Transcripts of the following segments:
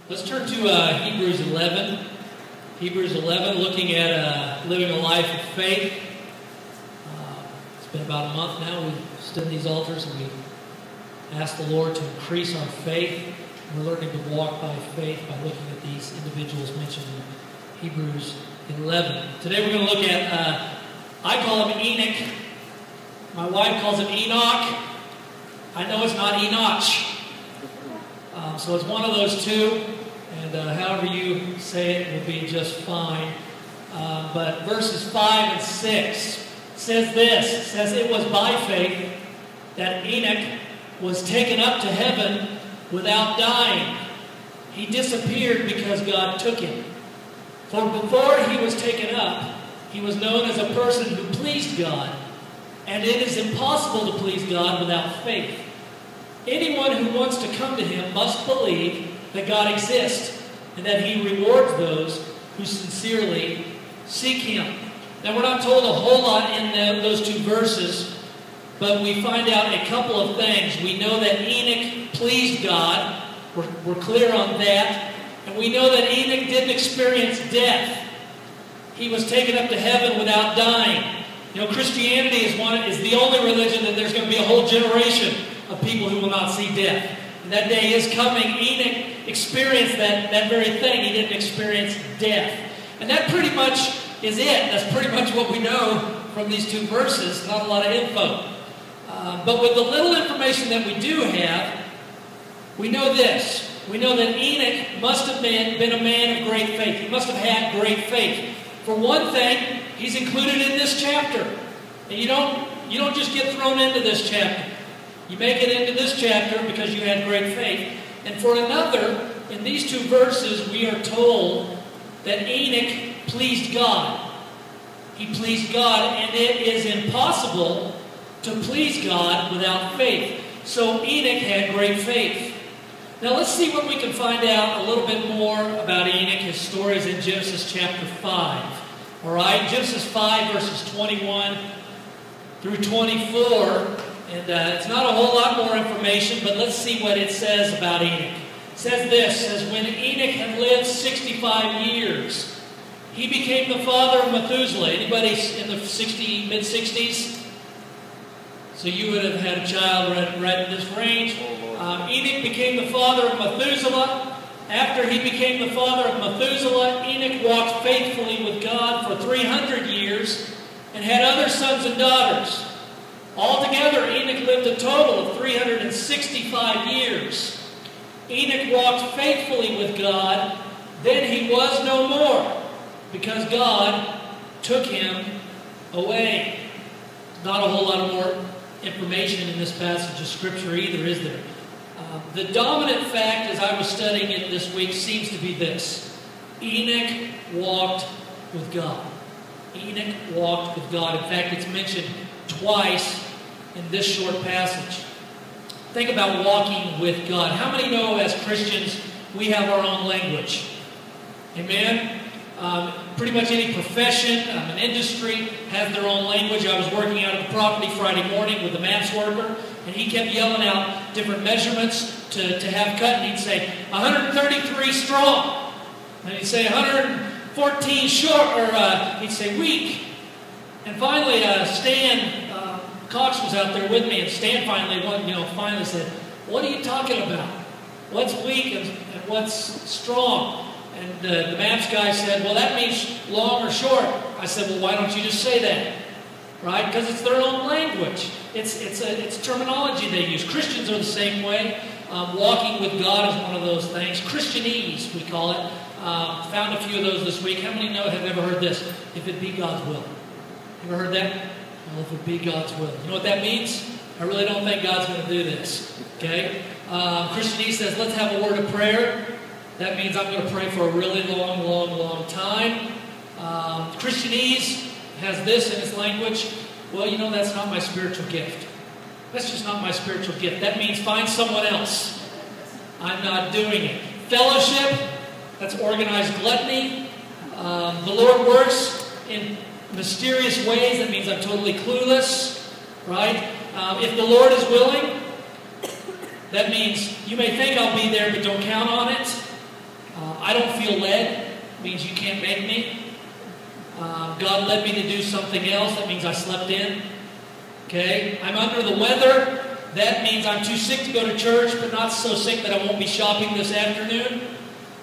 Let's turn to Hebrews 11. Hebrews 11, looking at living a life of faith. It's been about a month now. We've stood in these altars and we asked the Lord to increase our faith. We're learning to walk by faith by looking at these individuals mentioned in Hebrews 11. Today we're going to look at, I call him Enoch. My wife calls him Enoch. I know it's not Enoch. So it's one of those two. And however you say it will be just fine. But verses 5 and 6 says this. It says, "It was by faith that Enoch was taken up to heaven without dying. He disappeared because God took him. For before he was taken up, he was known as a person who pleased God. And it is impossible to please God without faith. Anyone who wants to come to him must believe that God exists and that he rewards those who sincerely seek him." Now, we're not told a whole lot in those two verses, but we find out a couple of things. We know that Enoch pleased God. We're clear on that. And we know that Enoch didn't experience death. He was taken up to heaven without dying. You know, Christianity is the only religion that there's going to be a whole generation of people who will not see death. And that day is coming. Enoch experienced that very thing. He didn't experience death. And that pretty much is it. That's pretty much what we know from these two verses. Not a lot of info. But with the little information that we do have, we know this. We know that Enoch must have been a man of great faith. He must have had great faith. For one thing, he's included in this chapter. And you don't just get thrown into this chapter. You make it into this chapter because you had great faith. And for another, in these two verses, we are told that Enoch pleased God. He pleased God, and it is impossible to please God without faith. So Enoch had great faith. Now let's see what we can find out a little bit more about Enoch. His story is in Genesis chapter 5. All right, Genesis 5 verses 21 through 24. And it's not a whole lot more information, but let's see what it says about Enoch. It says this, it says, "When Enoch had lived 65 years, he became the father of Methuselah." Anybody in the mid-60s? So you would have had a child right in this range. Enoch became the father of Methuselah. After he became the father of Methuselah, Enoch walked faithfully with God for 300 years and had other sons and daughters. Altogether, Enoch lived a total of 365 years. Enoch walked faithfully with God. Then he was no more, because God took him away. Not a whole lot of more information in this passage of Scripture either, is there? The dominant fact, as I was studying it this week, seems to be this. Enoch walked with God. Enoch walked with God. In fact, it's mentioned twice in this short passage. Think about walking with God. How many know as Christians we have our own language? Amen? Pretty much any profession, an industry has their own language. I was working out at the property Friday morning with the maps worker, and he kept yelling out different measurements to have cut, and he'd say 133 strong, and he'd say 114 short, or he'd say weak. And finally, Stan Cox was out there with me, and Stan finally said, "What are you talking about? What's weak and what's strong?" And the maps guy said, "Well, that means long or short." I said, "Well, why don't you just say that?" Right? Because it's their own language. It's terminology they use. Christians are the same way. Walking with God is one of those things. Christianese, we call it. Found a few of those this week. How many have ever heard this? If it be God's will. Ever heard that? Well, if it be God's will. You know what that means? I really don't think God's going to do this. Okay? Christianese says, let's have a word of prayer. That means I'm going to pray for a really long, long, long time. Christianese has this in its language. Well, you know, that's not my spiritual gift. That's just not my spiritual gift. That means find someone else. I'm not doing it. Fellowship, that's organized gluttony. The Lord works in mysterious ways. That means I'm totally clueless. Right? If the Lord is willing, that means you may think I'll be there, but don't count on it. I don't feel led. Means you can't make me. God led me to do something else. That means I slept in. Okay? I'm under the weather. That means I'm too sick to go to church, but not so sick that I won't be shopping this afternoon.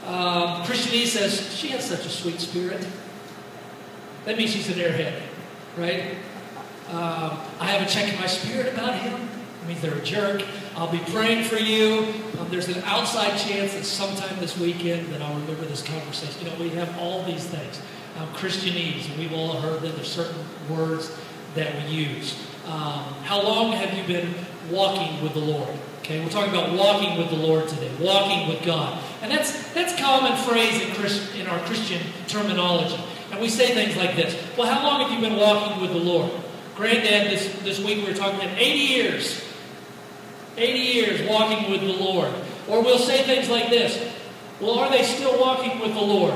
Christianese says, she has such a sweet spirit. That means she's an airhead, right? I haven't checked my spirit about him. It means they're a jerk. I'll be praying for you. There's an outside chance that sometime this weekend that I'll remember this conversation. You know, we have all these things. Christianese, and we've all heard that there's certain words that we use. How long have you been walking with the Lord? Okay, we're talking about walking with the Lord today, walking with God. And that's common phrase in our Christian terminology. And we say things like this. Well, how long have you been walking with the Lord? Granddad, this week we were talking about 80 years. 80 years walking with the Lord. Or we'll say things like this. Well, are they still walking with the Lord?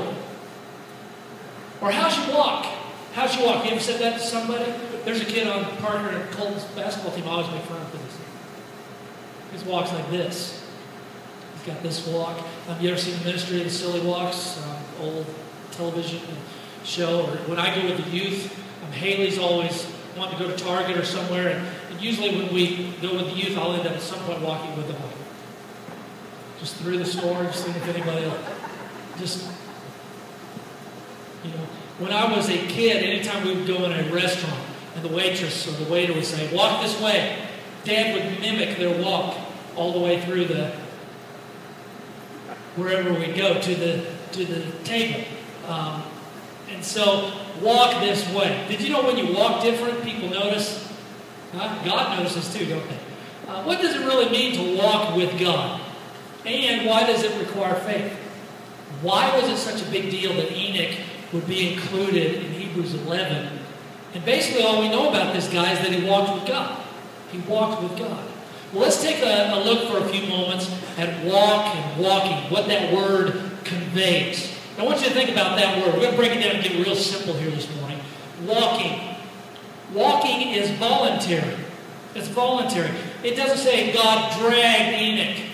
Or how's your walk? How's your walk? You ever said that to somebody? There's a kid on Parker and Colton's basketball team. I always make fun of this. His walk's like this. He's got this walk. You ever seen the Ministry of the Silly Walks? Old television show. Or when I go with the youth, Haley's always wanting to go to Target or somewhere. And usually when we go with the youth, I'll end up at some point walking with them. Just through the store, just seeing if anybody else. Just, you know. When I was a kid, anytime we would go in a restaurant and the waitress or the waiter would say, walk this way, Dad would mimic their walk all the way through wherever we go, to the table. And so, walk this way. Did you know when you walk different, people notice? God notices too, don't they? What does it really mean to walk with God? And why does it require faith? Why was it such a big deal that Enoch would be included in Hebrews 11? And basically all we know about this guy is that he walked with God. He walked with God. Well, let's take a look for a few moments at walk and walking, what that word conveys. I want you to think about that word. We're going to break it down and get real simple here this morning. Walking. Walking is voluntary. It's voluntary. It doesn't say God dragged Enoch.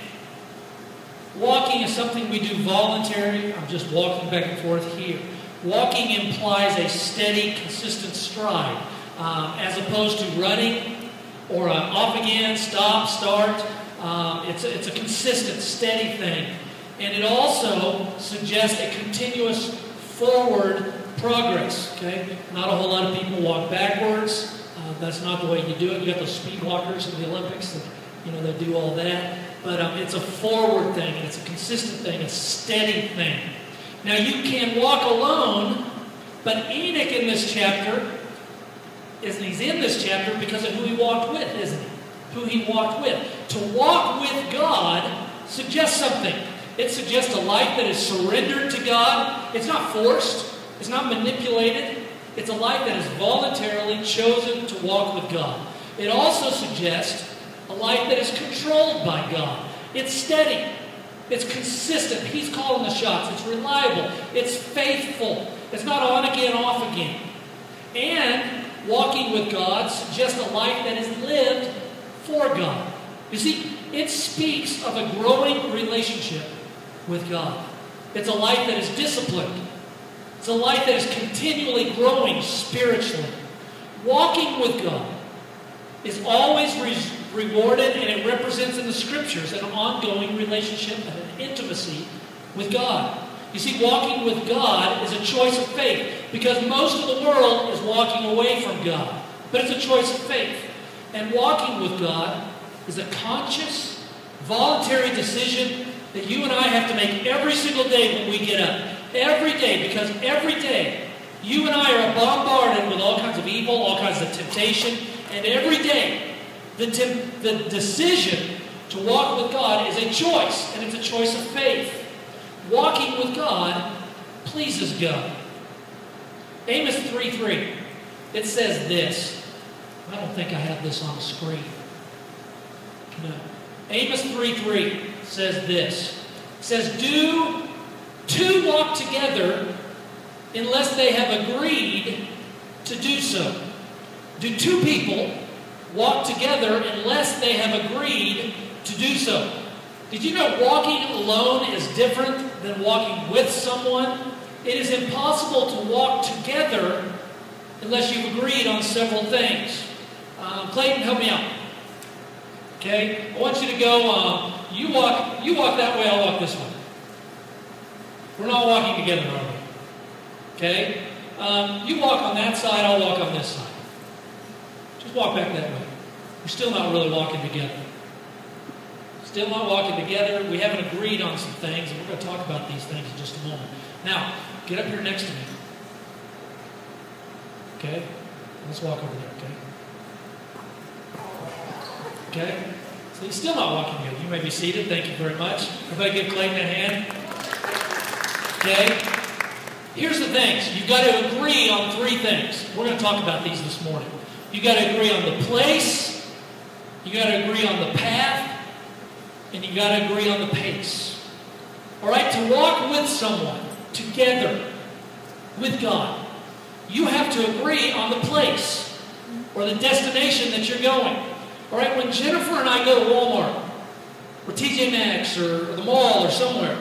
Walking is something we do voluntary. I'm just walking back and forth here. Walking implies a steady, consistent stride, as opposed to running or off again, stop, start. It's a consistent, steady thing. And it also suggests a continuous forward progress. Okay, not a whole lot of people walk backwards. That's not the way you do it. You got those speed walkers in the Olympics that they do all that. But it's a forward thing. It's a consistent thing. It's a steady thing. Now you can walk alone, but Enoch in this chapter he's in this chapter because of who he walked with, isn't he? Who he walked with. To walk with God suggests something. It suggests a life that is surrendered to God. It's not forced. It's not manipulated. It's a life that is voluntarily chosen to walk with God. It also suggests a life that is controlled by God. It's steady. It's consistent. He's calling the shots. It's reliable. It's faithful. It's not on again, off again. And walking with God suggests a life that is lived for God. You see, it speaks of a growing relationship with God. It's a life that is disciplined. It's a life that is continually growing spiritually. Walking with God is always rewarded, and it represents in the Scriptures an ongoing relationship and an intimacy with God. You see, walking with God is a choice of faith because most of the world is walking away from God. But it's a choice of faith. And walking with God is a conscious, voluntary decision that you and I have to make every single day when we get up. Every day, because every day you and I are bombarded with all kinds of evil, all kinds of temptation, and every day the decision to walk with God is a choice, and it's a choice of faith. Walking with God pleases God. Amos 3:3, it says this. I don't think I have this on the screen. No. Amos 3:3 says this. It says, do two walk together unless they have agreed to do so? Do two people walk together unless they have agreed to do so? Did you know walking alone is different than walking with someone? It is impossible to walk together unless you've agreed on several things. Clayton, help me out. Okay? I want you to go, you walk that way, I'll walk this way. We're not walking together, are we? Okay? You walk on that side, I'll walk on this side. Just walk back that way. We're still not really walking together. Still not walking together. We haven't agreed on some things, and we're going to talk about these things in just a moment. Now, get up here next to me. Okay? Let's walk over there, okay? Okay? So you're still not walking together. You may be seated. Thank you very much. Everybody give Clayton a hand. Okay? Here's the things. You've got to agree on three things. We're going to talk about these this morning. You've got to agree on the place. You've got to agree on the path. And you've got to agree on the pace. All right? To walk with someone together with God, you have to agree on the place or the destination that you're going. All right? When Jennifer and I go to Walmart or TJ Maxx or the mall or somewhere,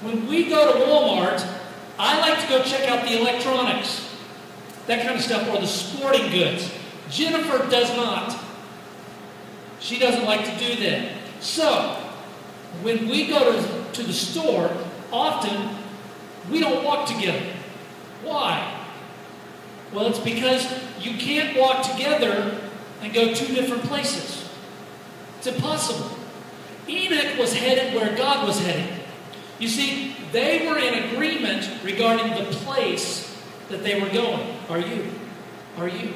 when we go to Walmart, I like to go check out the electronics, that kind of stuff, or the sporting goods. Jennifer does not. She doesn't like to do that. So, when we go to the store, often we don't walk together. Why? Well, it's because you can't walk together and go two different places. It's impossible. Enoch was headed where God was headed. You see, they were in agreement regarding the place that they were going. Are you? Are you?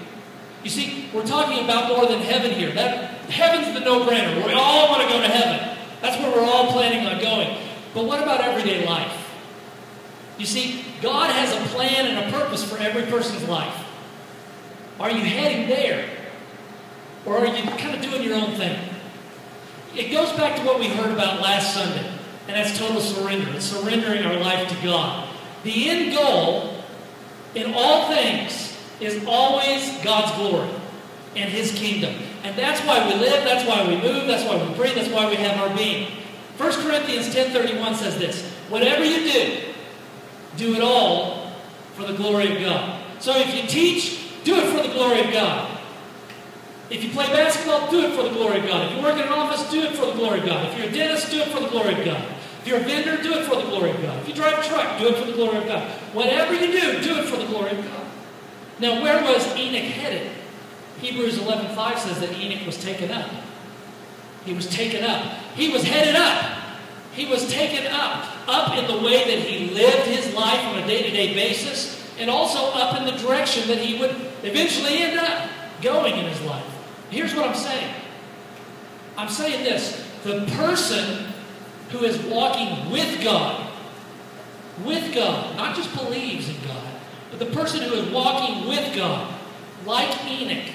You see, we're talking about more than heaven here. Heaven's the no-brainer. We all want to go to heaven. That's where we're all planning on going. But what about everyday life? You see, God has a plan and a purpose for every person's life. Are you heading there? Or are you kind of doing your own thing? It goes back to what we heard about last Sunday, and that's total surrender. It's surrendering our life to God. The end goal in all things is always God's glory and His kingdom. And that's why we live, that's why we move, that's why we breathe, that's why we have our being. 1 Corinthians 10:31 says this: whatever you do it all for the glory of God. So if you teach, do it for the glory of God. If you play basketball, do it for the glory of God. If you work in an office, do it for the glory of God. If you're a dentist, do it for the glory of God. If you're a vendor, do it for the glory of God. If you drive a truck, do it for the glory of God. Whatever you do it for the glory of God. Now, where was Enoch headed? Hebrews 11:5 says that Enoch was taken up. He was taken up. He was headed up. He was taken up. Up in the way that he lived his life on a day-to-day basis, and also up in the direction that he would eventually end up going in his life. Here's what I'm saying. I'm saying this: the person who is walking with God, not just believes in God, but the person who is walking with God, like Enoch,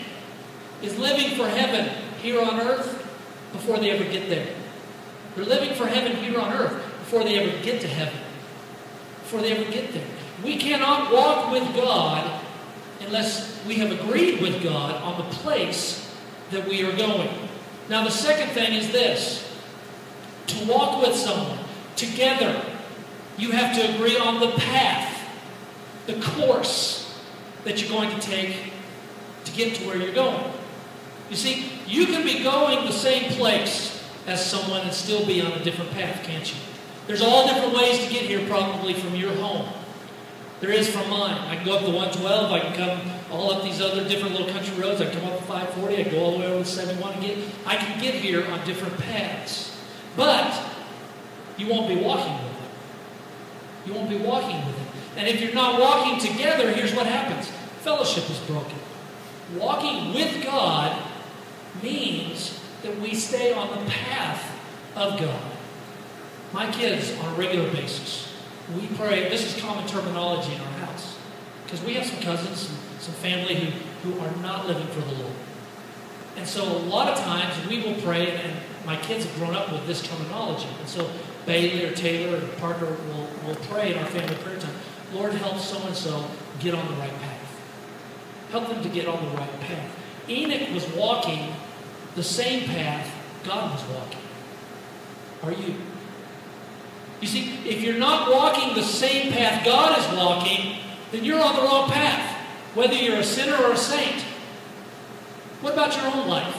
is living for heaven here on earth before they ever get there. They're living for heaven here on earth before they ever get to heaven. Before they ever get there. We cannot walk with God unless we have agreed with God on the place that we are going. Now, the second thing is this: to walk with someone together, you have to agree on the path, the course that you're going to take to get to where you're going. You see, you can be going the same place as someone and still be on a different path, can't you? There's all different ways to get here, probably from your home. There is from mine. I can go up the 112. I can come all up these other different little country roads. I can come up the 540. I can go all the way over to 71 and I can get here on different paths. But you won't be walking with it. You won't be walking with it. And if you're not walking together, here's what happens. Fellowship is broken. Walking with God means that we stay on the path of God. My kids, on a regular basis, we pray. This is common terminology in our house, because we have some cousins, some family who are not living for the Lord. And so a lot of times we will pray, and my kids have grown up with this terminology. And so Bailey or Taylor or Parker will pray in our family prayer time, Lord, help so-and-so get on the right path. Help them to get on the right path. Enoch was walking the same path God was walking. Are you? You see, if you're not walking the same path God is walking, then you're on the wrong path, whether you're a sinner or a saint. What about your own life?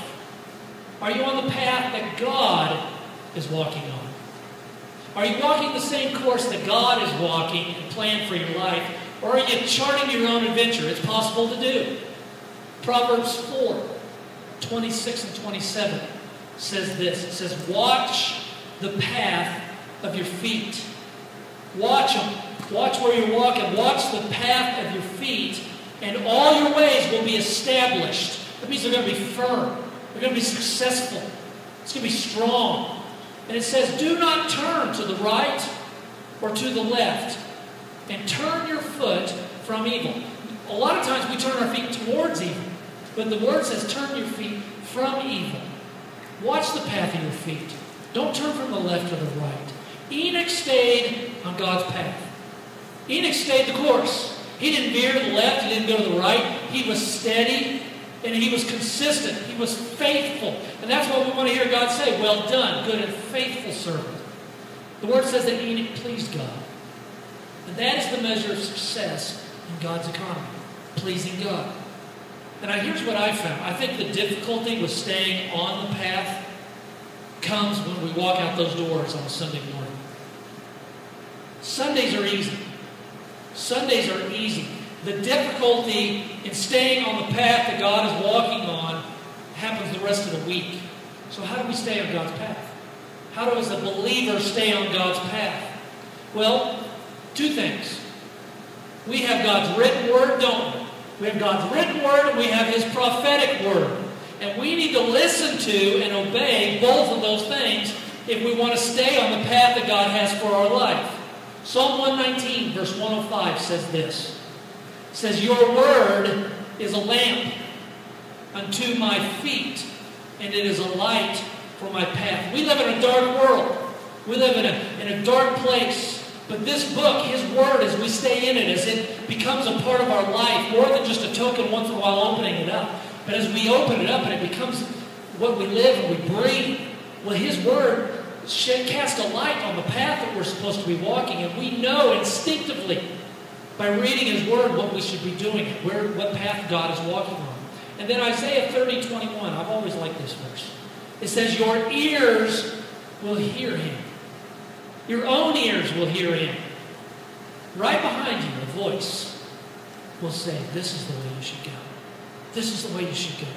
Are you on the path that God is walking on? Are you walking the same course that God is walking and planned for your life? Or are you charting your own adventure? It's possible to do. Proverbs 4:26 and 27 says this. It says, watch the path of your feet. Watch them. Watch where you're walking. Watch the path of your feet, and all your ways will be established. That means they're going to be firm. They're going to be successful. It's going to be strong. And it says, do not turn to the right or to the left, and turn your foot from evil. A lot of times we turn our feet towards evil, but the word says turn your feet from evil. Watch the path of your feet. Don't turn from the left or the right. Enoch stayed on God's path. Enoch stayed the course. He didn't veer to the left. He didn't go to the right. He was steady and he was consistent. He was faithful. And that's what we want to hear God say. Well done, good and faithful servant. The word says that Enoch pleased God. And that is the measure of success in God's economy. Pleasing God. And here's what I found. I think the difficulty with staying on the path comes when we walk out those doors on a Sunday morning. Sundays are easy. Sundays are easy. The difficulty in staying on the path that God is walking on happens the rest of the week. So how do we stay on God's path? How does a believer stay on God's path? Well, two things. We have God's written word, don't we? We have God's written word and we have His prophetic word. And we need to listen to and obey both of those things if we want to stay on the path that God has for our life. Psalm 119, verse 105 says this. It says, your word is a lamp unto my feet, and it is a light for my path. We live in a dark world. We live in a dark place. But this book, His Word, as we stay in it, as it becomes a part of our life, more than just a token once in a while opening it up, but as we open it up and it becomes what we live and we breathe, well, His Word casts a light on the path that we're supposed to be walking, and we know instinctively by reading His Word what we should be doing, what path God is walking on. And then Isaiah 30:21, I've always liked this verse. It says, your ears will hear Him. Your own ears will hear Him. Right behind you, a voice will say, this is the way you should go. This is the way you should go.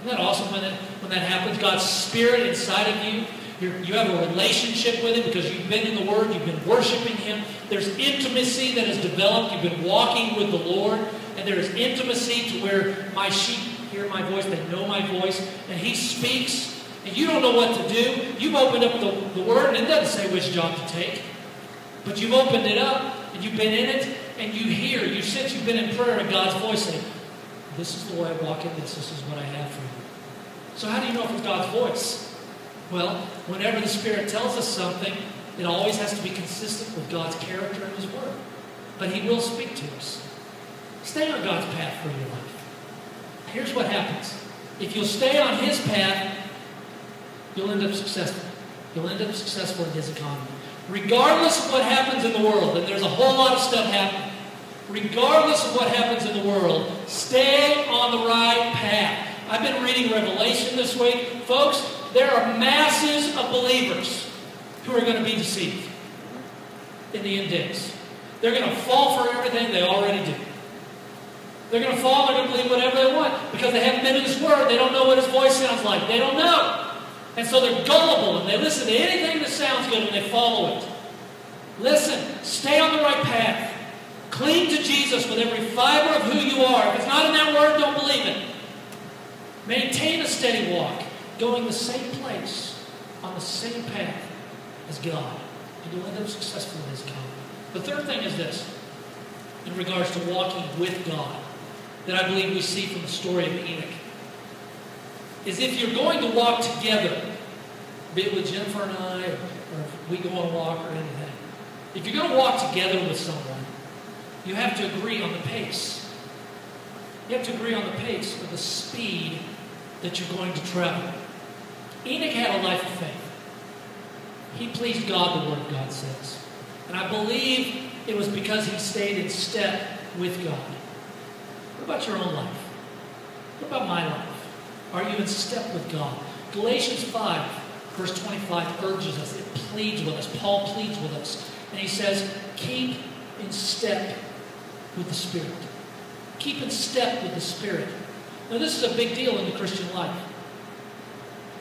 Isn't that awesome when that happens? God's Spirit inside of you. You have a relationship with Him because you've been in the Word. You've been worshiping Him. There's intimacy that has developed. You've been walking with the Lord. And there is intimacy to where my sheep hear my voice. They know my voice. And He speaks. And you don't know what to do. You've opened up the Word, and it doesn't say which job to take. But you've opened it up, and you've been in it, and you hear. You sense you've been in prayer, and God's voice saying, this is the way I walk in this. This is what I have for you. So how do you know if it's God's voice? Well, whenever the Spirit tells us something, it always has to be consistent with God's character and His Word. But He will speak to us. Stay on God's path for your life. Here's what happens. If you'll stay on His path, you'll end up successful. You'll end up successful in His economy. Regardless of what happens in the world, and there's a whole lot of stuff happening, regardless of what happens in the world, stay on the right path. I've been reading Revelation this week. Folks, there are masses of believers who are going to be deceived in the end days. They're going to fall for everything they already do. They're going to fall, they're going to believe whatever they want because they haven't been in His Word. They don't know what His voice sounds like. They don't know. And so they're gullible and they listen to anything that sounds good and they follow it. Listen, stay on the right path. Cling to Jesus with every fiber of who you are. If it's not in that Word, don't believe it. Maintain a steady walk, going the same place, on the same path as God. And you'll end up successful in His economy. The third thing is this, in regards to walking with God, that I believe we see from the story of Enoch, is if you're going to walk together, be it with Jennifer and I, or if we go on a walk or anything, if you're going to walk together with someone, you have to agree on the pace. You have to agree on the pace or the speed that you're going to travel. Enoch had a life of faith. He pleased God, the Word of God says. And I believe it was because he stayed in step with God. What about your own life? What about my life? Are you in step with God? Galatians 5, verse 25 urges us. It pleads with us. Paul pleads with us. And he says, keep in step with the Spirit. Keep in step with the Spirit. Now this is a big deal in the Christian life.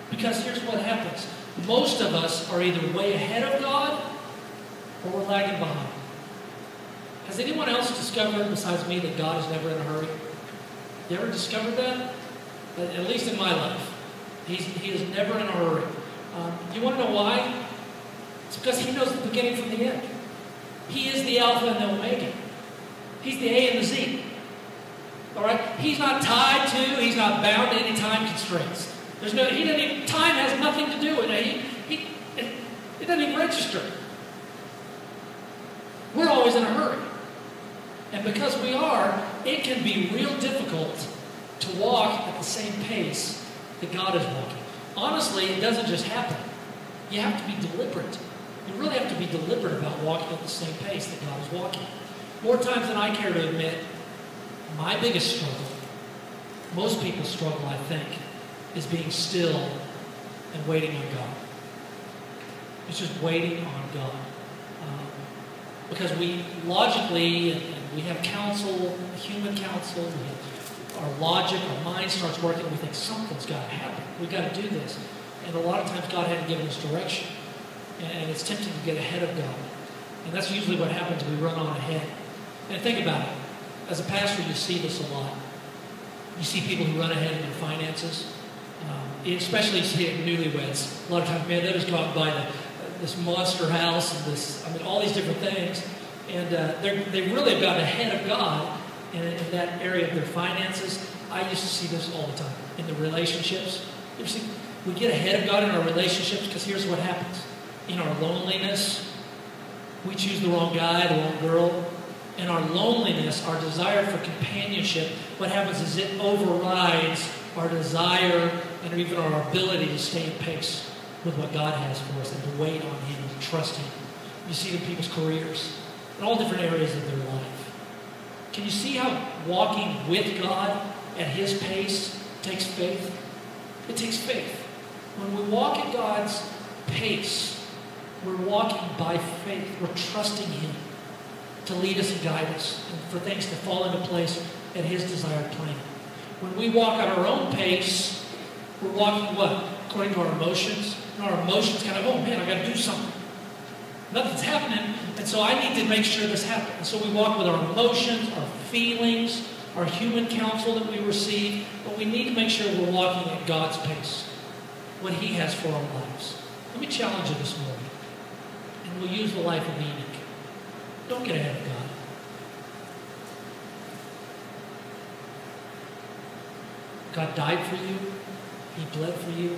Because here's what happens. Most of us are either way ahead of God or we're lagging behind. Has anyone else discovered besides me that God is never in a hurry? You ever discovered that? At least in my life. He is never in a hurry. You want to know why? It's because he knows the beginning from the end. He is the Alpha and the Omega. He's the A and the Z. All right? He's not tied to, he's not bound to any time constraints. Time has nothing to do with it. It doesn't even register. We're always in a hurry. And because we are, it can be real difficult to walk at the same pace that God is walking. Honestly, it doesn't just happen. You have to be deliberate. You really have to be deliberate about walking at the same pace that God is walking. More times than I care to admit, my biggest struggle, most people's struggle, I think, is being still and waiting on God. It's just waiting on God. Because we logically, and we have counsel, human counsel, we have our logic, our mind starts working, and we think something's got to happen. We've got to do this. And a lot of times God hadn't given us direction. And it's tempting to get ahead of God. And that's usually what happens. We run on ahead. And think about it. As a pastor, you see this a lot. You see people who run ahead in their finances. Especially you see it in newlyweds. A lot of times, man, they just go out and buy this monster house and all these different things. And they really have gotten ahead of God in that area of their finances. I used to see this all the time in the relationships. You see, we get ahead of God in our relationships because here's what happens. In our loneliness, we choose the wrong guy, the wrong girl. In our loneliness, our desire for companionship, what happens is it overrides our desire and even our ability to stay in pace with what God has for us and to wait on Him and to trust Him. You see it in people's careers, in all different areas of their life. Can you see how walking with God at His pace takes faith? It takes faith. When we walk at God's pace, we're walking by faith. We're trusting Him to lead us and guide us and for things to fall into place at His desired plan. When we walk at our own pace, we're walking what? According to our emotions. And our emotions kind of, oh man, I got to do something. Nothing's happening, and so I need to make sure this happens. And so we walk with our emotions, our feelings, our human counsel that we receive, but we need to make sure we're walking at God's pace, what He has for our lives. Let me challenge you this morning, and we'll use the life of Enoch. Don't get ahead of God. God died for you. He bled for you.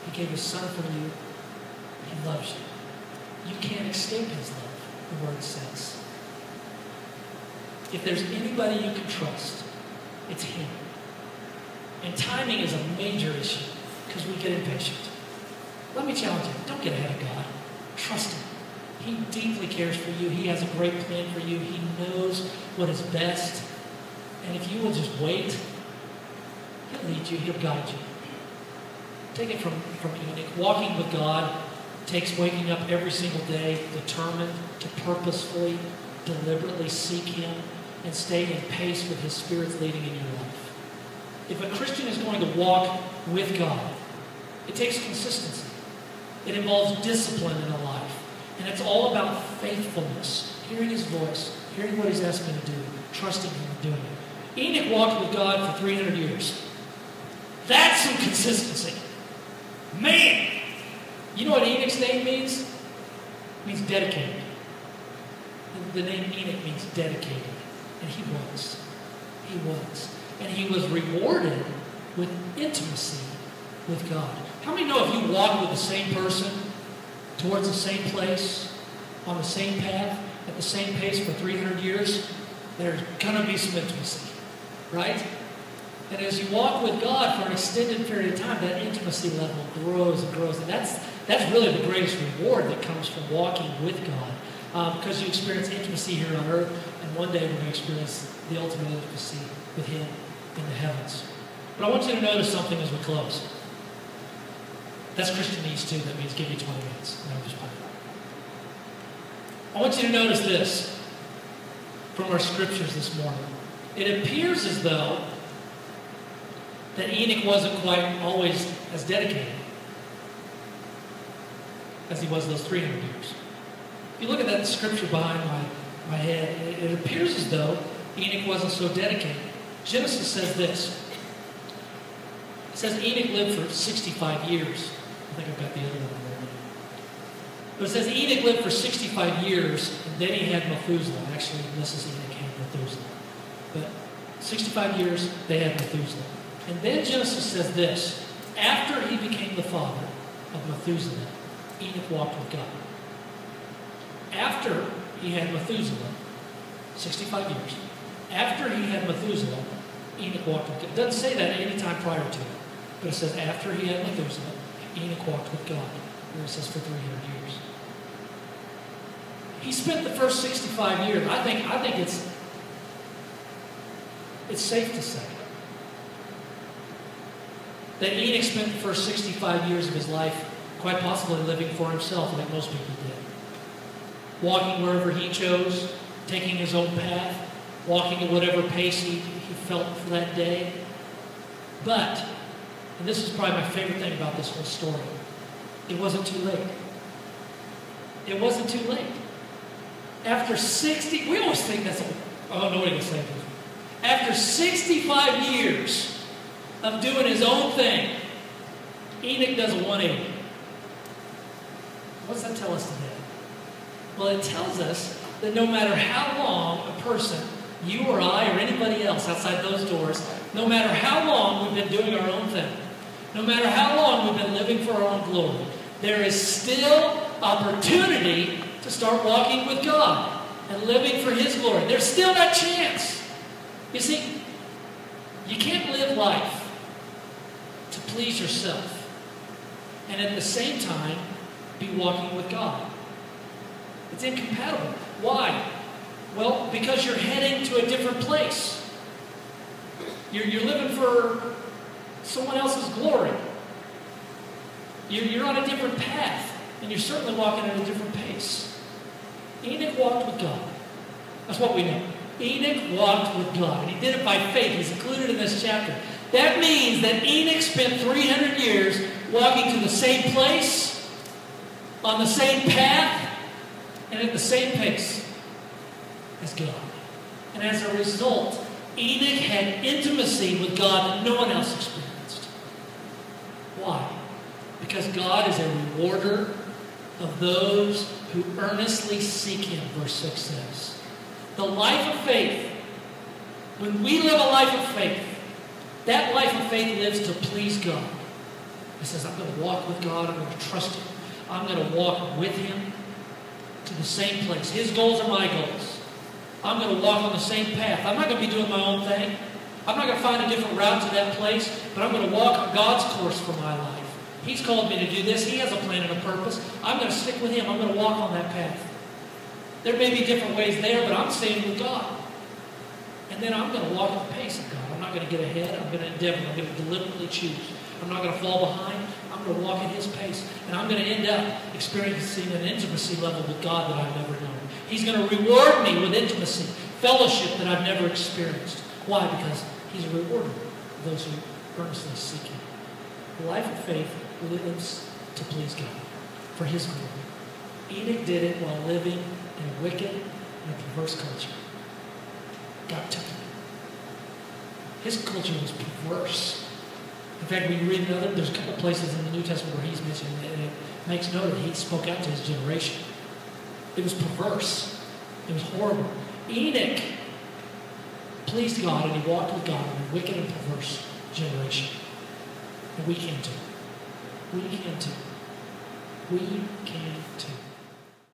He gave His Son for you. He loves you. You can't escape His love, the Word says. If there's anybody you can trust, it's Him. And timing is a major issue because we get impatient. Let me challenge you. Don't get ahead of God. Trust Him. He deeply cares for you. He has a great plan for you. He knows what is best. And if you will just wait, He'll lead you. He'll guide you. Take it from Enoch. Walking with God takes waking up every single day, determined to purposefully, deliberately seek Him and stay in pace with His Spirit's leading in your life. If a Christian is going to walk with God, it takes consistency. It involves discipline in a life. And it's all about faithfulness, hearing His voice, hearing what He's asking to do, trusting Him and doing it. Enoch walked with God for 300 years. That's some consistency. Man! You know what Enoch's name means? It means dedicated. The name Enoch means dedicated. And he was. He was. And he was rewarded with intimacy with God. How many know if you walk with the same person, towards the same place, on the same path, at the same pace for 300 years, there's going to be some intimacy, right? And as you walk with God for an extended period of time, that intimacy level grows and grows. And that's That's really the greatest reward that comes from walking with God, because you experience intimacy here on earth, and one day we're going to experience the ultimate intimacy with Him in the heavens. But I want you to notice something as we close. That's Christianese too. That means give you 20 minutes. No, I'm just playing. I want you to notice this from our scriptures this morning. It appears as though that Enoch wasn't quite always as dedicated as he was those 300 years. If you look at that scripture behind my head, it appears as though Enoch wasn't so dedicated. Genesis says this. It says Enoch lived for 65 years. I think I've got the other one there. But it says Enoch lived for 65 years, and then he had Methuselah. Actually, this is Enoch had Methuselah. But 65 years, they had Methuselah. And then Genesis says this. After he became the father of Methuselah, Enoch walked with God. After he had Methuselah, 65 years, after he had Methuselah, Enoch walked with God. It doesn't say that any time prior to it, but it says after he had Methuselah, Enoch walked with God. Where it says for 300 years. He spent the first 65 years. I think it's safe to say that Enoch spent the first 65 years of his life quite possibly living for himself, like most people did. Walking wherever he chose, taking his own path, walking at whatever pace he felt for that day. But, and this is probably my favorite thing about this whole story, it wasn't too late. It wasn't too late. After 60, we always think that's, oh, nobody can say this. After 65 years of doing his own thing, Enoch does a 180. What's that tell us today? Well, it tells us that no matter how long a person, you or I or anybody else outside those doors, no matter how long we've been doing our own thing, no matter how long we've been living for our own glory, there is still opportunity to start walking with God and living for His glory. There's still that chance. You see, you can't live life to please yourself and at the same time be walking with God. It's incompatible. Why? Well, because you're heading to a different place. You're living for someone else's glory. You're on a different path, and you're certainly walking at a different pace. Enoch walked with God. That's what we know. Enoch walked with God, and he did it by faith. He's included in this chapter. That means that Enoch spent 300 years walking to the same place, on the same path, and at the same pace as God. And as a result, Enoch had intimacy with God that no one else experienced. Why? Because God is a rewarder of those who earnestly seek Him, verse 6 says. The life of faith, when we live a life of faith, that life of faith lives to please God. It says, I'm going to walk with God, I'm going to trust Him, I'm going to walk with Him to the same place. His goals are my goals. I'm going to walk on the same path. I'm not going to be doing my own thing. I'm not going to find a different route to that place, but I'm going to walk on God's course for my life. He's called me to do this. He has a plan and a purpose. I'm going to stick with Him. I'm going to walk on that path. There may be different ways there, but I'm staying with God. And then I'm going to walk at the pace of God. I'm not going to get ahead. I'm going to endeavor. I'm going to deliberately choose. I'm not going to fall behind. I'm going to walk at His pace. And I'm going to end up experiencing an intimacy level with God that I've never known. He's going to reward me with intimacy, fellowship that I've never experienced. Why? Because He's a rewarder of those who earnestly seek Him. The life of faith lives to please God, for His glory. Enoch did it while living in a wicked and a perverse culture. God took him. His culture was perverse. In fact, when you read there's a couple places in the New Testament where He's mentioned, and it makes note that He spoke out to His generation. It was perverse. It was horrible. Enoch pleased God, and he walked with God in a wicked and perverse generation. And we can too. We can too. We can too.